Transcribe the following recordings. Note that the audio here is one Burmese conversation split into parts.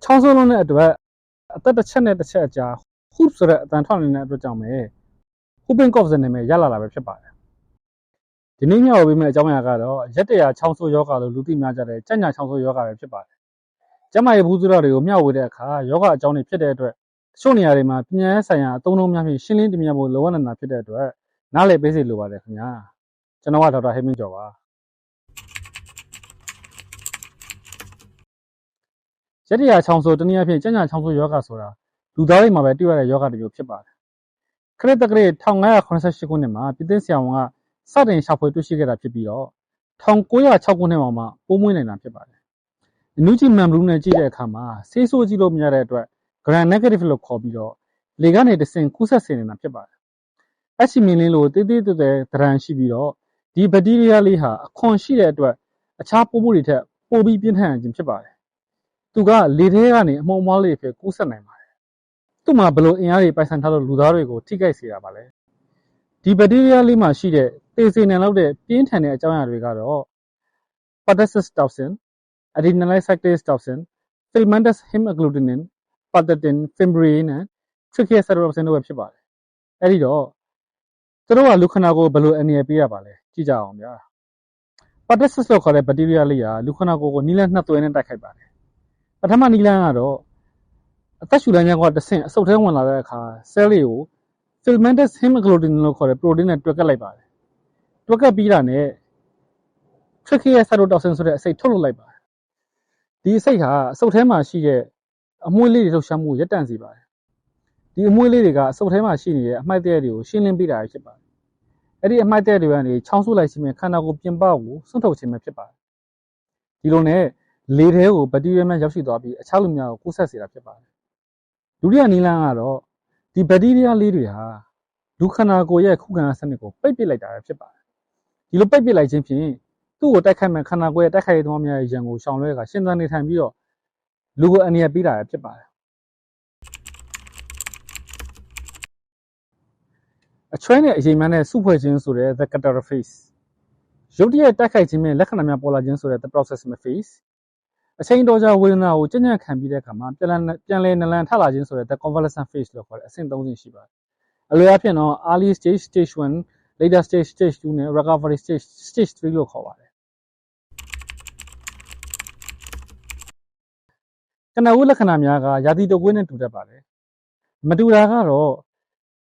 ချောင်းဆိုးလုံးတဲ့အတွက်အသက်တစ်ချက်နဲ့တစ်ချက်အကြာဟုတ်ဆိုတဲ့အတန်ထွက်နေတဲ့အတွက်ကြောင့်ပဲ whooping cough နာမည်ရလာတာပဲဖြစ်ပါတယ်ဒီနေ့မျှဝေပေးမယ့်အကြောင်းအရာကတော့ရက်တရာချောင်းဆိုးယောဂလို့လူသိများကြတဲ့ကြက်ညာချောင်းဆိုးယောဂပဲဖြစ်ပါတယ်ကျန်းမာရေးဘူးစုတော်တွေကိုမျှဝေတဲ့အခါယောဂအကြောင်းတွေဖြစ်တဲ့အတွက်တချို့နေရာတွေမှာပညာရေးဆိုင်ရာအသုံးအနှုန်းများဖြင့်ရှင်းလင်းတင်ပြဖို့လိုအပ်နေတာဖြစ်တဲ့အတွက်နားလည်ပေးစေလိုပါတယ်ခင်ဗျာကျွန်တော်ကဒေါက်တာဟိမင်းကျော်ပါရက်တရာချောင်းဆိုးတနည်းအားဖြင့်ကြက်ညာချောင်းဆိုးယောဂဆိုတာလူသားတွေမှာပဲတွေ့ရတဲ့ယောဂတစ်မျိုးဖြစ်ပါတယ်ခရစ်တက္ကရာ1588ခုနှစ်မှာပြည်သစ်ဆရာဝန်ကစတင်ရှာဖွေတွေ့ရှိခဲ့တာဖြစ်ပြီးတော့1906ခုနှစ်မှာပိုးမွေးနိုင်တာဖြစ်ပါတယ်။နူးချီမန်ဘလူးနဲ့ကြည့်တဲ့အခါမှာဆေးဆိုးကြည့်လို့မရတဲ့အတွက် gram negative လို့ခေါ်ပြီးတော့လေကနေတဆင့်ကူးဆက်စေနေတာဖြစ်ပါတယ်။အချီမီလင်းလိုတေးသေးသေးသဏ္ဍာန်ရှိပြီးတော့ဒီဘက်တီးရီးယားလေးဟာအခွန်ရှိတဲ့အတွက်အခြားပိုးမှုတွေထက်ပိုပြီးပြင်းထန်ခြင်းဖြစ်ပါတယ်။သူကလေထဲကနေအမှုန်အမွှားလေးဖြစ်ကူးဆက်နိုင်ပါတယ်။သူ့မှာဘလို့အင်အားတွေပိုင်ဆိုင်ထားလို့လူသားတွေကိုထိခိုက်စေတာပါလေ။ဒီဘက်တီးရီးယားလေးမှာရှိတဲ့သေစေနိုင်လောက်တဲ့ပြင်းထန်တဲ့အကြောင်းအရာတွေကတော့ pertussis toxin, adenylate cyclase toxin, filamentous hemagglutinin, pathogen, fimbriain နဲ့ trichial cytotoxin တို့ပဲဖြစ်ပါတယ်။အဲဒီတော့သူတို့ကလူခန္ဓာကိုယ်ဘယ်လိုအနေနဲ့ပေးရပါလဲကြည့်ကြအောင်ဗျာ။ pertussis လို့ခေါ်တဲ့ဘက်တီးရီးယားလေးဟာလူခန္ဓာကိုယ်ကိုနီးလန်းနှစ်သွဲနဲ့တိုက်ခိုက်ပါတယ်။ပထမနီးလန်းကတော့အသက်ရှူလမ်းကြောင်းကတဆင့်အဆုတ်ထဲဝင်လာတဲ့အခါ cell တွေကို filamentous hemagglutinin လို့ခေါ်တဲ့ protein နဲ့တွဲကပ်လိုက်ပါတယ်။တွဲကပ်ပြီးတာနဲ့ trichial cytotoxin ဆိုတဲ့အစိတ်ထုတ်လုပ်လိုက်ပါတယ်။ဒီအစိတ်ဟာအဆုတ်ထဲမှာရှိတဲ့အမွှေးလေးတွေလှုပ်ရှားမှုရပ်တန့်စေပါတယ်။ဒီအမွှေးလေးတွေကအဆုတ်ထဲမှာရှိနေတဲ့အမှိုက်သရိုက်တွေကိုရှင်းလင်းပေးတာဖြစ်ပါတယ်။အဲ့ဒီအမှိုက်သရိုက်တွေကနေချောင်းဆိုးလိုက်ခြင်းနဲ့ခန္ဓာကိုယ်ပြင်ပကိုစွန့်ထုတ်ခြင်းပဲဖြစ်ပါတယ်။ဒီလိုနဲ့လေထဲကိုဘက်တီးရီးယားများရောက်ရှိသွားပြီးအခြားလူများကိုကူးစက်စေတာဖြစ်ပါတယ်။ဒုတိယနည်းလမ်းကတော့ဒီဘက်တီးရီးယားလေးတွေဟာလူခန္ဓာကိုယ်ရဲ့ခုခံအားစနစ်ကိုပိတ်ပစ်လိုက်တာပဲဖြစ်ပါတယ်။ဒီလိုပိတ်ပစ်လိုက်ခြင်းဖြင့်သူ့ကိုတိုက်ခိုက်မဲ့ခန္ဓာကိုယ်ရဲ့တိုက်ခိုက်ရေးသမားများရဲ့ရန်ကိုရှောင်လွှဲကရှင်သန်နေထိုင်ပြီးတော့လူကိုအနေနဲ့ပေးတာဖြစ်ပါတယ်အချွဲနဲ့အရေးများနဲ့စုဖွဲ့ခြင်းဆိုတဲ့ the catarrh phase ရုတ်တရက်တိုက်ခိုက်ခြင်းနဲ့လက္ခဏာများပေါ်လာခြင်းဆိုတဲ့ the paroxysmal phase အချိန်တော်ကြာဝေဒနာကိုကြံ့ကြံ့ခံပြီးတဲ့အခါမှာပြန်လည်နလန်ထလာခြင်းဆိုတဲ့ the convalescent phase လို့ခေါ်တဲ့အဆင့်၃ဆင့်ရှိပါတယ်အလွယ်အားဖြင့်တော့ early stage stage 1 later stage stage 2နဲ့ recovery stage stage 3လို့ခေါ်ပါတယ်ကနဦးလက္ခဏာများကရာသီတုပ်ကွေးနဲ့တူတတ်ပါတယ်မတူတာကတော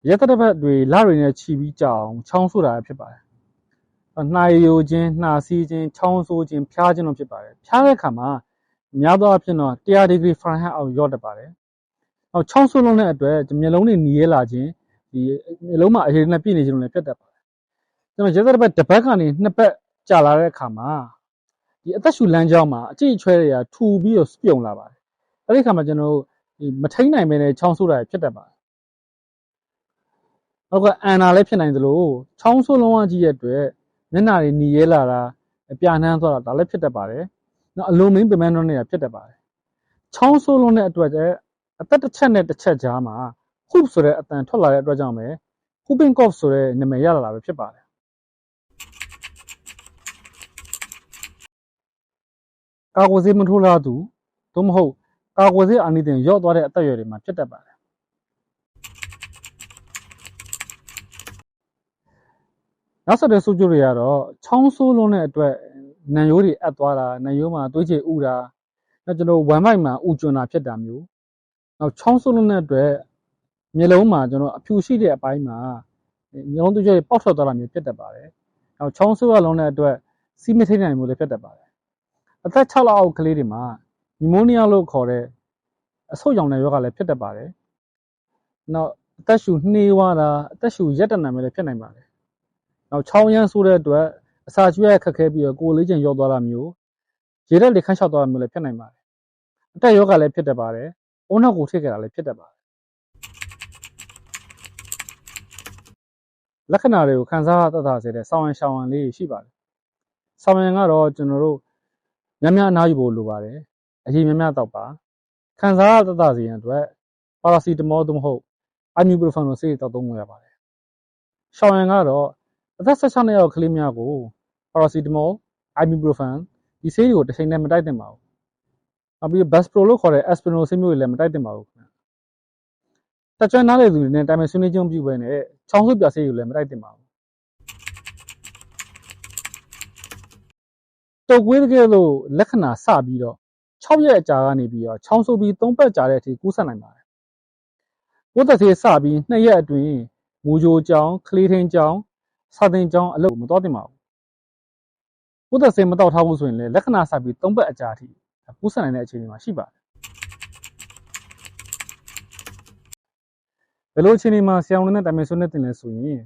့ရက်သတ္တပတ်တွေလတွေနဲ့ခြီးပြီးကြောင်ချောင်းဆိုးတာဖြစ်ပါတယ်နှာရည်ယိုခြင်းနှာစီးခြင်းချောင်းဆိုးခြင်းဖျားခြင်းတို့ဖြစ်ပါတယ်ဖျားတဲ့အခါမှာများသောအားဖြင့်တော့100 degree Fahrenheit အောက်ရောက်တတ်ပါတယ်နောက်ချောင်းဆိုးလုံးတဲ့အတွက်မျက်လုံးတွေနီးရဲလာခြင်းဒီမျက်လုံးမှာအရည်နဲ့ပြည့်နေခြင်းတို့လည်းဖြစ်တတ်ပါတယ်ကျွန်တော်ရက်သတ္တပတ်တစ်ပတ်ကနေနှစ်ပတ်ကြာလာတဲ့အခါမှာဒီအသက်ရှူလမ်းကြောင်းမှာအကျိတ်ချွဲတွေကထူပြီးတော့ပြုံလာပါတယ်အဲ့ဒီခါမှာကျွန်တော်တို့မထိန်နိုင်ပဲနဲ့ချောင်းဆိုးတာဖြစ်တတ်ပါတယ်နောက်ကအန်နာလည်းဖြစ်နိုင်သလိုချောင်းဆိုးလုံးဝကြီးရဲ့အတွက်မျက်နှာတွေနီရဲလာတာပြာနှမ်းသွားတာဒါလည်းဖြစ်တတ်ပါတယ်နောက်အလုံးမင်းပင်ပန်းတော့နေတာဖြစ်တတ်ပါတယ်ချောင်းဆိုးလုံးတဲ့အတွက်အသက်တစ်ချက်နဲ့တစ်ချက်ကြားမှာဟုပ်ဆိုတဲ့အတန်ထွက်လာတဲ့အတွက်ကြောင့်ပဲ whooping cough ဆိုတဲ့နာမည်ရလာတာပဲဖြစ်ပါတယ်ကာကွယ်ဆေးမထိုးလားသူသို့မဟုတ်ကာကွယ်ဆေးအာနိသင်ရော့သွားတဲ့အသက်အရွယ်တွေမှာဖြစ်တတ်ပါတယ်နောက်ဆက်တွဲဆိုးကျိုးတွေကတော့ချောင်းဆိုးလုံးတဲ့အတွက်နံရိုးတွေအပ်သွားတာနံရိုးမှာသွေးကြည်ဥတာနောက်ကျွန်တော်ဝမ်းမိုက်မှာဥကျွန်းတာဖြစ်တာမျိုးနောက်ချောင်းဆိုးလုံးတဲ့အတွက်မျက်လုံးမှာကျွန်တော်အဖြူရှိတဲ့အပိုင်းမှာမျက်လုံးသွေးကြည်ပေါက်ထွက်သွားတာမျိုးဖြစ်တတ်ပါတယ်နောက်ချောင်းဆိုးရလုံးတဲ့အတွက်စီးမထိန်နိုင်မျိုးလည်းဖြစ်တတ်ပါတယ်အသက်6လအောက်ကလေးတွေမှာနီမိုးနီးယားလို့ခေါ်တဲ့အဆုတ်ရောင်တဲ့ရောဂါလည်းဖြစ်တတ်ပါတယ်နောက်အသက်ရှူနှေးသွားတာအသက်ရှူရက်တနာမျိုးလည်းဖြစ်နိုင်ပါတယ်နောက်ချောင်းရမ်းဆိုးတဲ့အတွက်အစာကျွေးရခက်ခဲပြီးတော့ကိုယ်လေးကျင်ရော့သွားတာမျိုးရေဓာတ်တွေခန့်လျှောက်သွားတာမျိုးလည်းဖြစ်နိုင်ပါတယ်အတက်ရောဂါလည်းဖြစ်တတ်ပါတယ်အုံနောက်ကိုထိခဲ့တာလည်းဖြစ်တတ်ပါတယ်လက္ခဏာတွေကိုခံစားရတတ်တာစေတဲ့ဆောင်းရံရှောင်းရံလေးရှိပါတယ်ဆောင်းရံကတော့ကျွန်တော်တို့များများအနားယူဖို့လိုပါတယ်အရေးများများတောက်ပါခံစားရတတ်တာစေရန်အတွက်ပါရာစီတမောသို့မဟုတ်အိုင်မြူပရိုဖန်လိုဆေးတောက်သုံးလို့ရပါတယ်ရှောင်းရံကတော့အသက်16နှစ်အောက်ကလေးများကိုပါရာစီတမောအိုင်မြူပရိုဖန်ဒီဆေးတွေကိုတစ်ချိန်တည်းမတိုက်သင့်ပါဘူး ပြီး Best Pro လို့ခေါ်တဲ့ Aspirin ဆေးမျိုးတွေလည်းမတိုက်သင့်ပါဘူးခင်ဗျတက်ကြွနားလေသူတွေနဲ့တိုင်ပင်ဆွေးနွေးခြင်းပြုပဲနဲ့ချောင်းဆုပ်ပြဆေးတွေလည်းမတိုက်သင့်ပါဘူးတုပ်ကွေးတကယ်လို့လက္ခဏာစပြီးတော့6ရက်အကြာကနေပြီးတော့ချောင်းဆုပ်ပြီး3ပတ်ကြာတဲ့အထိကူးစက်နိုင်ပါတယ်ပိုးသက်ဆေးစပြီး2ရက်အတွင်းမူဂျိုကြောင်းကလေးထင်းကြောင်းစာသင်ကြောင်းအလုပ်မတော်တင်ပါဘူးပိုးသက်ဆေးမတောက်ထားဘူးဆိုရင်လည်းလက္ခဏာစပြီး3ပတ်အကြာအထိကူးစက်နိုင်တဲ့အခြေအနေမှာရှိပါတယ်ဘယ်လိုအခြေအနေမှာဆရာဝန်နဲ့တိုင်ပင်ဆွေးနွေးတင်လဲဆိုရင်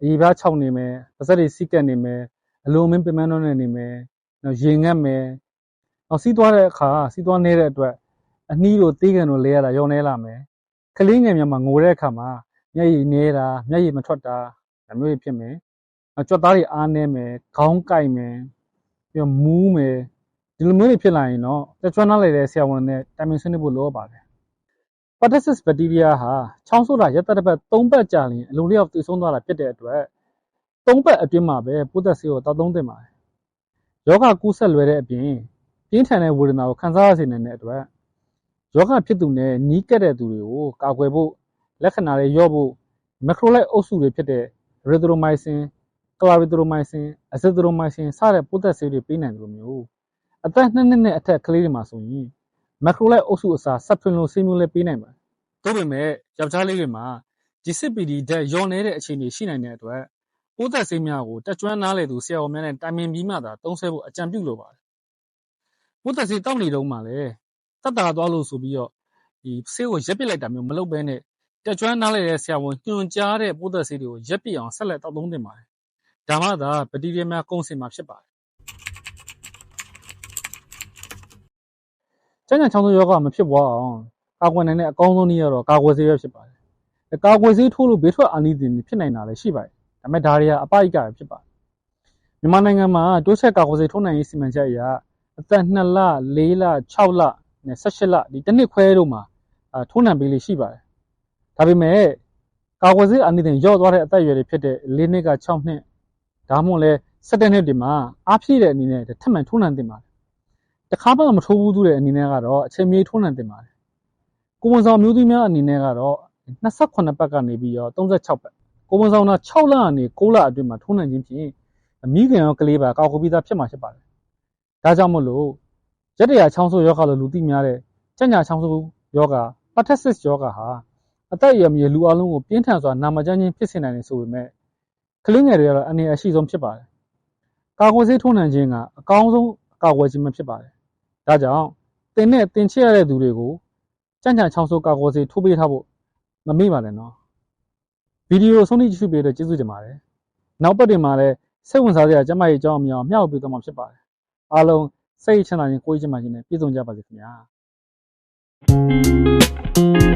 အရေးပြား6နေမယ်ပါးစပ်တွေစီးကပ်နေမယ်အလုံးမင်းပင်ပန်းတော့နေမယ်နောက်ရေငတ်မယ်နောက်စီးသွားတဲ့အခါစီးသွားနေတဲ့အတွက်အနှီးတို့သေးကန်တို့လဲရတာရောနေလာမယ်ကလေးငယ်များမှာငိုတဲ့အခါမှာမျက်ရည်နေတာမျက်ရည်မထွက်တာဒါမျိုးတွေဖြစ်မယ်နောက်ကြွက်သားတွေအားနေမယ်ခေါင်းကိုက်မယ်ပြီးတော့မူးမယ်ဒီလိုမျိုးတွေဖြစ်လာရင်တော့တက်ကြွနားလေတဲ့ဆရာဝန်နဲ့တိုင်ပင်ဆွေးနွေးဖို့လိုအပ်ပါတယ်Pertussis bacteria ဟာချောင်းဆိုးတာရက်သက်3ပတ်ကြာရင်အလိုလျောက်တည်ဆုံးသွားတာဖြစ်တဲ့အတွက်3ပတ်အတွင်းမှာပဲပိုးသက်ဆေးကိုတောက်သုံးသင့်ပါတယ်။ယောဂကူးဆက်လွယ်တဲ့အပြင်ပြင်းထန်တဲ့ဝေဒနာကိုခံစားရစေနိုင်တဲ့အတွက်ယောဂဖြစ်သူနဲ့နီးကပ်တဲ့သူတွေကိုကာကွယ်ဖို့လက္ခဏာတွေလျော့ဖို့မက်ခရိုလိုက်အုပ်စုတွေဖြစ်တဲ့ Erythromycin, Clarithromycin, Azithromycin စတဲ့ပိုးသက်ဆေးတွေပေးနိုင်တယ်လို့မျိုးအသက်2နှစ်နဲ့အထက်ကလေးတွေမှာဆိုရင်မက်ခရိုလိုက်အုပ်စုအစားဆပ်ထွင်လိုဆေးမျိုးလည်းပေးနိုင်ပါတယ်။သို့ပေမဲ့ယောက်ျားလေးတွေမှာ GCPD ဓာတ်ရောနေတဲ့အခြေအနေရှိနိုင်တဲ့အတွက်ပိုးသက်ဆေးများကိုတက်ကြွနားလေသူဆရာဝန်များနဲ့တိုင်ပင်ပြီးမှသာသုံးစွဲဖို့အကြံပြုလိုပါတယ်။ပိုးသက်ဆေးတောက်နေတုန်းမှာလည်းတက်တာသွားလို့ဆိုပြီးတော့ဒီဆေးကိုရက်ပစ်လိုက်တာမျိုးမလုပ်ဘဲနဲ့တက်ကြွနားလေတဲ့ဆရာဝန်ညွှန်ကြားတဲ့ပိုးသက်ဆေးတွေကိုရက်ပစ်အောင်ဆက်လက်တောက်သုံးသင့်ပါတယ်။ဒါမှသာဘက်တီးရီးယားများကုန်စင်မှာဖြစ်ပါတယ်။ကျန်းချောင်းဆိုးယောဂမဖြစ်ပွားအောင်ကာကွယ်နိုင်တဲ့အကောင်းဆုံးနည်းကတော့ကာကွယ်ဆေးပဲဖြစ်ပါတယ်။ကာကွယ်ဆေးထိုးလို့ဘေးထွက်အာနိသင်ဖြစ်နိုင်တာလည်းရှိပါတယ်။ဒါပေမဲ့ဒါတွေကအပအိကပဲဖြစ်ပါတယ်။မြန်မာနိုင်ငံမှာတိုးချက်ကာကွယ်ဆေးထိုးနိုင်ရေးစီမံချက်အရအသက်2လ4လ6လနဲ့18လဒီတစ်နှစ်ခွဲတို့မှာထိုးနှံပေးလေးရှိပါတယ်။ဒါပေမဲ့ကာကွယ်ဆေးအာနိသင်ရော့သွားတဲ့အသက်အရွယ်တွေဖြစ်တဲ့4နှစ်က6နှစ်ဒါမှမဟုတ်လဲ17နှစ်တွေမှာအားဖြည့်တဲ့အနေနဲ့ထပ်မံထိုးနှံသင့်ပါတယ်။တစ်ခါမှမထိုးဘူးသူတဲ့အနေနဲ့ကတော့အချိန်မီထိုးနှံသင့်ပါတယ်။ကိုဝန်ဆောင်မျိုးသမီးများအနေနဲ့ကတော့28ပတ်ကနေပြီးတော့36ပတ်ကိုဝန်ဆောင်တာ6လကနေ9လအတွင်းမှာထိုးနှံခြင်းဖြင့်မိခင်ရောကလေးပါကာကွယ်ပြီးသားဖြစ်မှာဖြစ်ပါတယ်။ဒါကြောင့်မို့လို့ရက်တရာချောင်းဆိုးယောဂလိုလူသိများတဲ့ကြံ့ညာချောင်းဆိုးယောဂ Pertussis ယောဂဟာအသက်အရွယ်မြေလူအလုံးကိုပြင်းထန်စွာနာမကျန်းခြင်းဖြစ်စေနိုင်တယ်ဆိုပေမဲ့ကလေးငယ်တွေကတော့အနေအရှိဆုံးဖြစ်ပါတယ်။ကာကွယ်ဆေးထိုးနှံခြင်းကအကောင်းဆုံးကာကွယ်ခြင်းပဲဖြစ်ပါတယ်။ဒါကြောင့်တင်ချရတဲ့သူတွေကိုကြံ့ညာချောင်းဆိုးကာကွယ်ဆေးထိုးပေးထားဖို့မမေ့ပါနဲ့နော်။ဗီဒီယိုဆုံးဖြတ်ကြည့်ပေးတဲ့ကျေးဇူးတင်ပါတယ်။နောက်ပတ်တွေမှာလည်းစိတ်ဝင်စားစရာကျမကြီးအကြောင်းအများမျှဝေပေးသွားမှာဖြစ်ပါတယ်။အားလုံးစိတ်ချမ်းသာခြင်းကိုယ်ချမ်းသာခြင်းနဲ့ပြည့်စုံကြပါစေခင်ဗျာ။